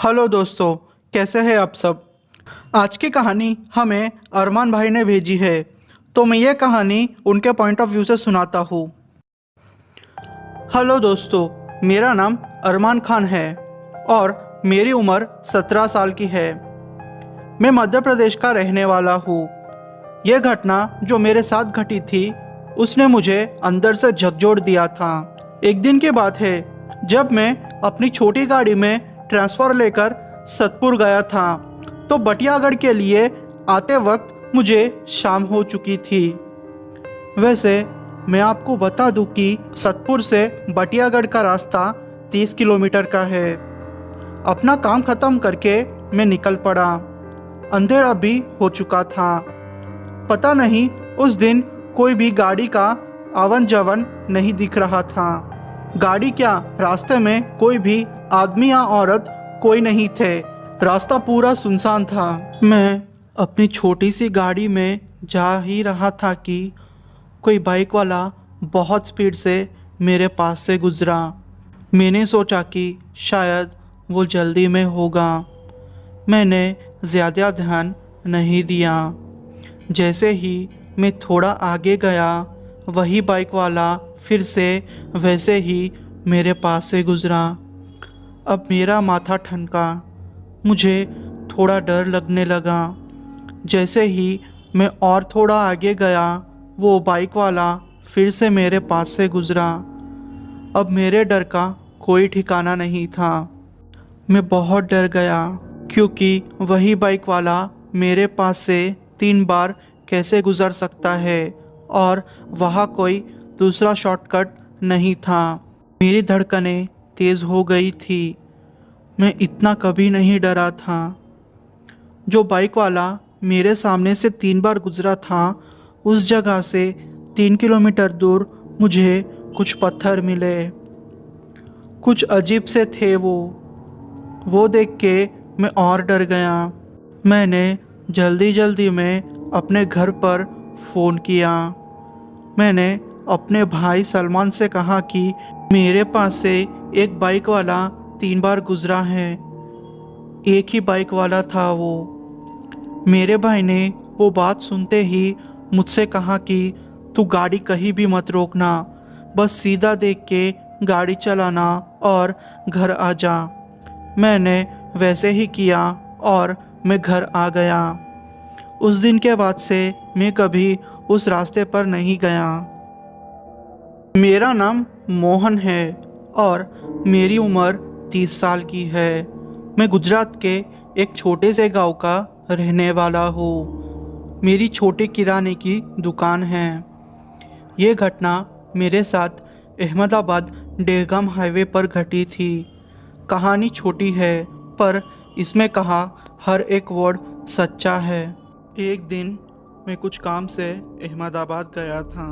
Hello दोस्तों, कैसे हैं आप सब। आज की कहानी हमें अरमान भाई ने भेजी है, तो मैं ये कहानी उनके पॉइंट ऑफ व्यू से सुनाता हूँ। हेलो दोस्तों, मेरा नाम अरमान खान है और मेरी उम्र 17 साल की है। मैं मध्य प्रदेश का रहने वाला हूँ। यह घटना जो मेरे साथ घटी थी उसने मुझे अंदर से झकझोर दिया था। एक दिन की बात है जब मैं अपनी छोटी गाड़ी में ट्रांसफ़र लेकर सतपुर गया था, तो बटियागढ़ के लिए आते वक्त मुझे शाम हो चुकी थी। वैसे मैं आपको बता दूं कि सतपुर से बटियागढ़ का रास्ता 30 किलोमीटर का है। अपना काम ख़त्म करके मैं निकल पड़ा। अंधेरा भी हो चुका था। पता नहीं उस दिन कोई भी गाड़ी का आवन जावन नहीं दिख रहा था। गाड़ी क्या, रास्ते में कोई भी आदमी या औरत कोई नहीं थे। रास्ता पूरा सुनसान था। मैं अपनी छोटी सी गाड़ी में जा ही रहा था कि कोई बाइक वाला बहुत स्पीड से मेरे पास से गुजरा। मैंने सोचा कि शायद वो जल्दी में होगा। मैंने ज़्यादा ध्यान नहीं दिया। जैसे ही मैं थोड़ा आगे गया, वही बाइक वाला फिर से वैसे ही मेरे पास से गुजरा। अब मेरा माथा ठनका। मुझे थोड़ा डर लगने लगा। जैसे ही मैं और थोड़ा आगे गया, वो बाइक वाला फिर से मेरे पास से गुजरा। अब मेरे डर का कोई ठिकाना नहीं था। मैं बहुत डर गया क्योंकि वही बाइक वाला मेरे पास से 3 बार कैसे गुजर सकता है और वहाँ कोई दूसरा शॉर्टकट नहीं था। मेरी धड़कनें तेज़ हो गई थी। मैं इतना कभी नहीं डरा था। जो बाइक वाला मेरे सामने से 3 बार गुजरा था, उस जगह से 3 किलोमीटर दूर मुझे कुछ पत्थर मिले। कुछ अजीब से थे वो देख के मैं और डर गया। मैंने जल्दी जल्दी में अपने घर पर फ़ोन किया। मैंने अपने भाई सलमान से कहा कि मेरे पास से एक बाइक वाला 3 बार गुजरा है। एक ही बाइक वाला था वो। मेरे भाई ने वो बात सुनते ही मुझसे कहा कि तू गाड़ी कहीं भी मत रोकना, बस सीधा देख के गाड़ी चलाना और घर आ जा। मैंने वैसे ही किया और मैं घर आ गया। उस दिन के बाद से मैं कभी उस रास्ते पर नहीं गया। मेरा नाम मोहन है और मेरी उम्र 30 साल की है। मैं गुजरात के एक छोटे से गांव का रहने वाला हूँ। मेरी छोटी किराने की दुकान है। ये घटना मेरे साथ अहमदाबाद डेहगाम हाईवे पर घटी थी। कहानी छोटी है पर इसमें कहा हर एक वर्ड सच्चा है। एक दिन मैं कुछ काम से अहमदाबाद गया था।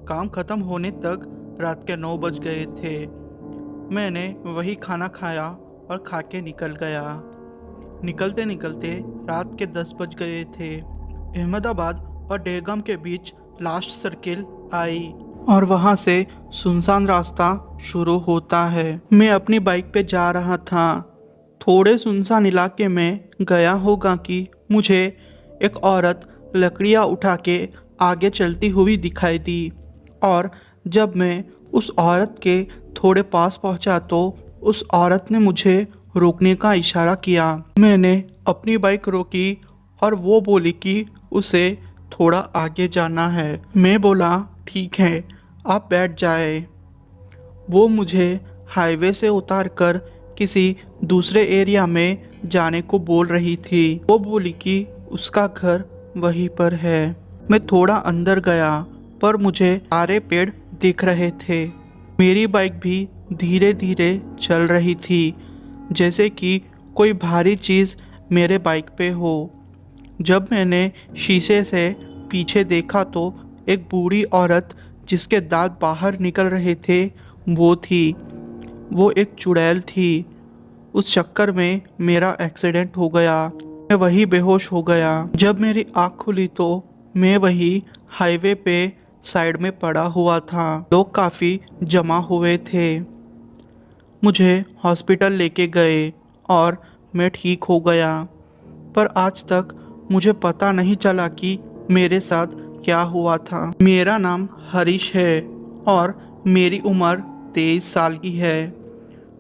काम ख़त्म होने तक रात के 9 बज गए थे। मैंने वही खाना खाया और खा के निकल गया। निकलते निकलते रात के 10 बज गए थे। अहमदाबाद और डेहगाम के बीच लास्ट सर्किल आई और वहाँ से सुनसान रास्ता शुरू होता है। मैं अपनी बाइक पे जा रहा था। थोड़े सुनसान इलाके में गया होगा कि मुझे एक औरत लकड़ियाँ उठा के आगे चलती हुई दिखाई दी और जब मैं उस औरत के थोड़े पास पहुंचा तो उस औरत ने मुझे रोकने का इशारा किया। मैंने अपनी बाइक रोकी और वो बोली कि उसे थोड़ा आगे जाना है। मैं बोला ठीक है, आप बैठ जाए। वो मुझे हाईवे से उतारकर किसी दूसरे एरिया में जाने को बोल रही थी। वो बोली कि उसका घर वहीं पर है। मैं थोड़ा अंदर गया पर मुझे सारे पेड़ दिख रहे थे। मेरी बाइक भी धीरे धीरे चल रही थी, जैसे कि कोई भारी चीज़ मेरे बाइक पे हो। जब मैंने शीशे से पीछे देखा तो एक बूढ़ी औरत जिसके दांत बाहर निकल रहे थे वो थी। वो एक चुड़ैल थी। उस चक्कर में मेरा एक्सीडेंट हो गया। मैं वही बेहोश हो गया। जब मेरी आँख खुली तो मैं वही हाईवे पे साइड में पड़ा हुआ था। लोग काफ़ी जमा हुए थे। मुझे हॉस्पिटल लेके गए और मैं ठीक हो गया। पर आज तक मुझे पता नहीं चला कि मेरे साथ क्या हुआ था। मेरा नाम हरीश है और मेरी उम्र 23 साल की है।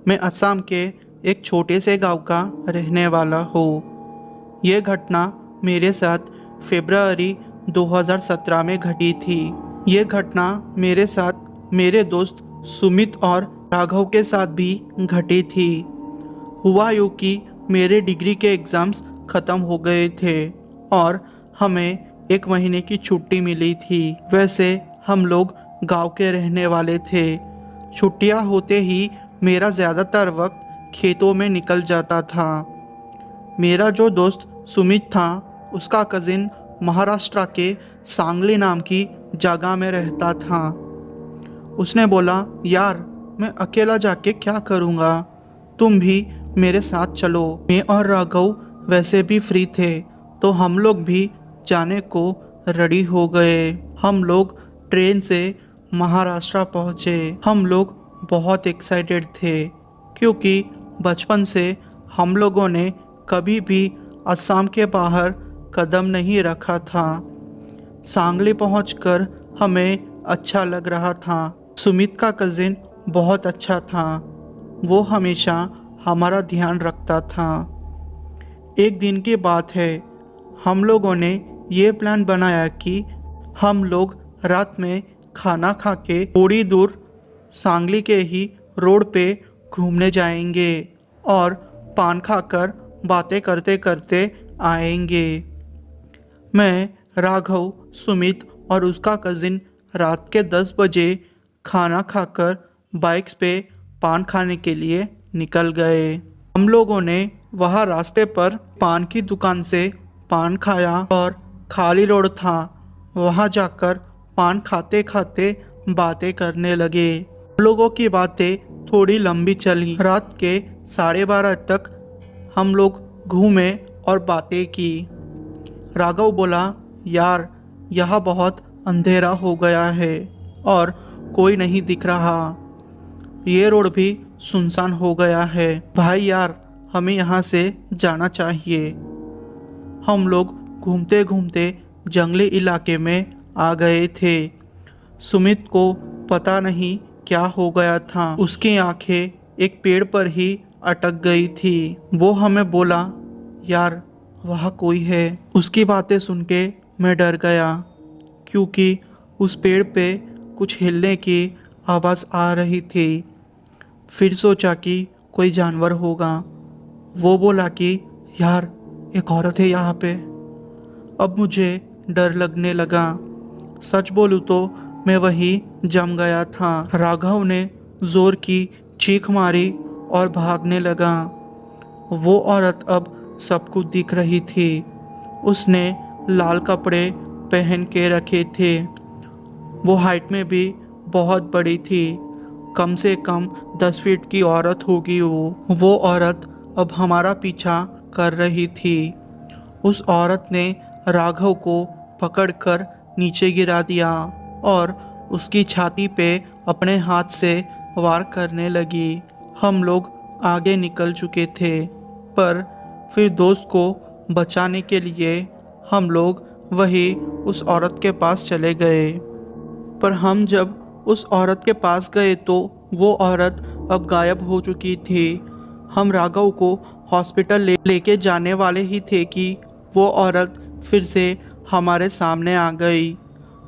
मैं असम के एक छोटे से गांव का रहने वाला हूँ। ये घटना मेरे साथ फरवरी 2017 में घटी थी। ये घटना मेरे साथ मेरे दोस्त सुमित और राघव के साथ भी घटी थी। हुआ यूँ कि मेरे डिग्री के एग्ज़ाम्स ख़त्म हो गए थे और हमें 1 महीने की छुट्टी मिली थी। वैसे हम लोग गांव के रहने वाले थे। छुट्टियां होते ही मेरा ज़्यादातर वक्त खेतों में निकल जाता था। मेरा जो दोस्त सुमित था, उसका कज़िन महाराष्ट्र के सांगली नाम की जगह में रहता था। उसने बोला, यार मैं अकेला जाके क्या करूँगा, तुम भी मेरे साथ चलो। मैं और राघव वैसे भी फ्री थे तो हम लोग भी जाने को रेडी हो गए। हम लोग ट्रेन से महाराष्ट्र पहुँचे। हम लोग बहुत एक्साइटेड थे क्योंकि बचपन से हम लोगों ने कभी भी असम के बाहर कदम नहीं रखा था। सांगली पहुंचकर हमें अच्छा लग रहा था। सुमित का कज़िन बहुत अच्छा था। वो हमेशा हमारा ध्यान रखता था। एक दिन की बात है, हम लोगों ने ये प्लान बनाया कि हम लोग रात में खाना खा के थोड़ी दूर सांगली के ही रोड पे घूमने जाएंगे और पान खाकर बातें करते करते आएंगे। मैं, राघव, सुमित और उसका कज़िन रात के 10 बजे खाना खाकर बाइक्स पे पान खाने के लिए निकल गए। हम लोगों ने वहाँ रास्ते पर पान की दुकान से पान खाया और खाली रोड था, वहाँ जाकर पान खाते खाते बातें करने लगे। हम लोगों की बातें थोड़ी लंबी चली। रात के 12:30 तक हम लोग घूमे और बातें की। राघव बोला, यार यहाँ बहुत अंधेरा हो गया है और कोई नहीं दिख रहा। ये रोड भी सुनसान हो गया है। भाई यार, हमें यहाँ से जाना चाहिए। हम लोग घूमते घूमते जंगली इलाके में आ गए थे। सुमित को पता नहीं क्या हो गया था। उसकी आंखें एक पेड़ पर ही अटक गई थी। वो हमें बोला, यार वहाँ कोई है। उसकी बातें सुन के मैं डर गया क्योंकि उस पेड़ पे कुछ हिलने की आवाज़ आ रही थी। फिर सोचा कि कोई जानवर होगा। वो बोला कि यार एक औरत है यहाँ पे। अब मुझे डर लगने लगा। सच बोलूँ तो मैं वहीं जम गया था। राघव ने जोर की चीख मारी और भागने लगा। वो औरत अब सबको दिख रही थी। उसने लाल कपड़े पहन के रखे थे। वो हाइट में भी बहुत बड़ी थी। कम से कम 10 फीट की औरत होगी वो औरत अब हमारा पीछा कर रही थी। उस औरत ने राघव को पकड़कर नीचे गिरा दिया और उसकी छाती पे अपने हाथ से वार करने लगी। हम लोग आगे निकल चुके थे, पर फिर दोस्त को बचाने के लिए हम लोग वही उस औरत के पास चले गए। पर हम जब उस औरत के पास गए तो वो औरत अब गायब हो चुकी थी। हम राघव को हॉस्पिटल लेके जाने वाले ही थे कि वो औरत फिर से हमारे सामने आ गई।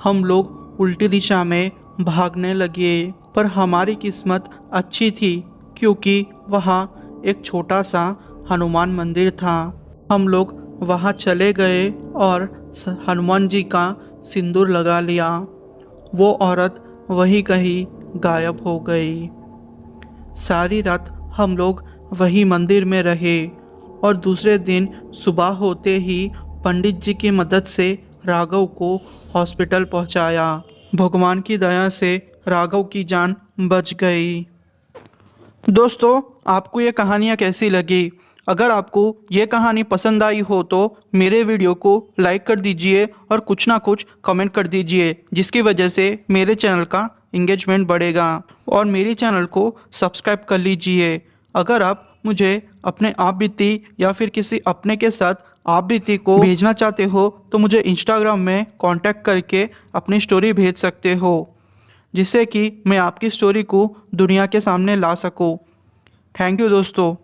हम लोग उल्टी दिशा में भागने लगे, पर हमारी किस्मत अच्छी थी क्योंकि वहाँ एक छोटा सा हनुमान मंदिर था। हम लोग वहाँ चले गए और हनुमान जी का सिंदूर लगा लिया। वो औरत वहीं कहीं गायब हो गई। सारी रात हम लोग वही मंदिर में रहे और दूसरे दिन सुबह होते ही पंडित जी की मदद से राघव को हॉस्पिटल पहुंचाया। भगवान की दया से राघव की जान बच गई। दोस्तों, आपको ये कहानियाँ कैसी लगी? अगर आपको ये कहानी पसंद आई हो तो मेरे वीडियो को लाइक कर दीजिए और कुछ ना कुछ कमेंट कर दीजिए, जिसकी वजह से मेरे चैनल का इंगेजमेंट बढ़ेगा। और मेरे चैनल को सब्सक्राइब कर लीजिए। अगर आप मुझे अपने आप बीती या फिर किसी अपने के साथ आप बीती को भेजना चाहते हो तो मुझे इंस्टाग्राम में कांटेक्ट करके अपनी स्टोरी भेज सकते हो, जिससे कि मैं आपकी स्टोरी को दुनिया के सामने ला सकूं। थैंक यू दोस्तों।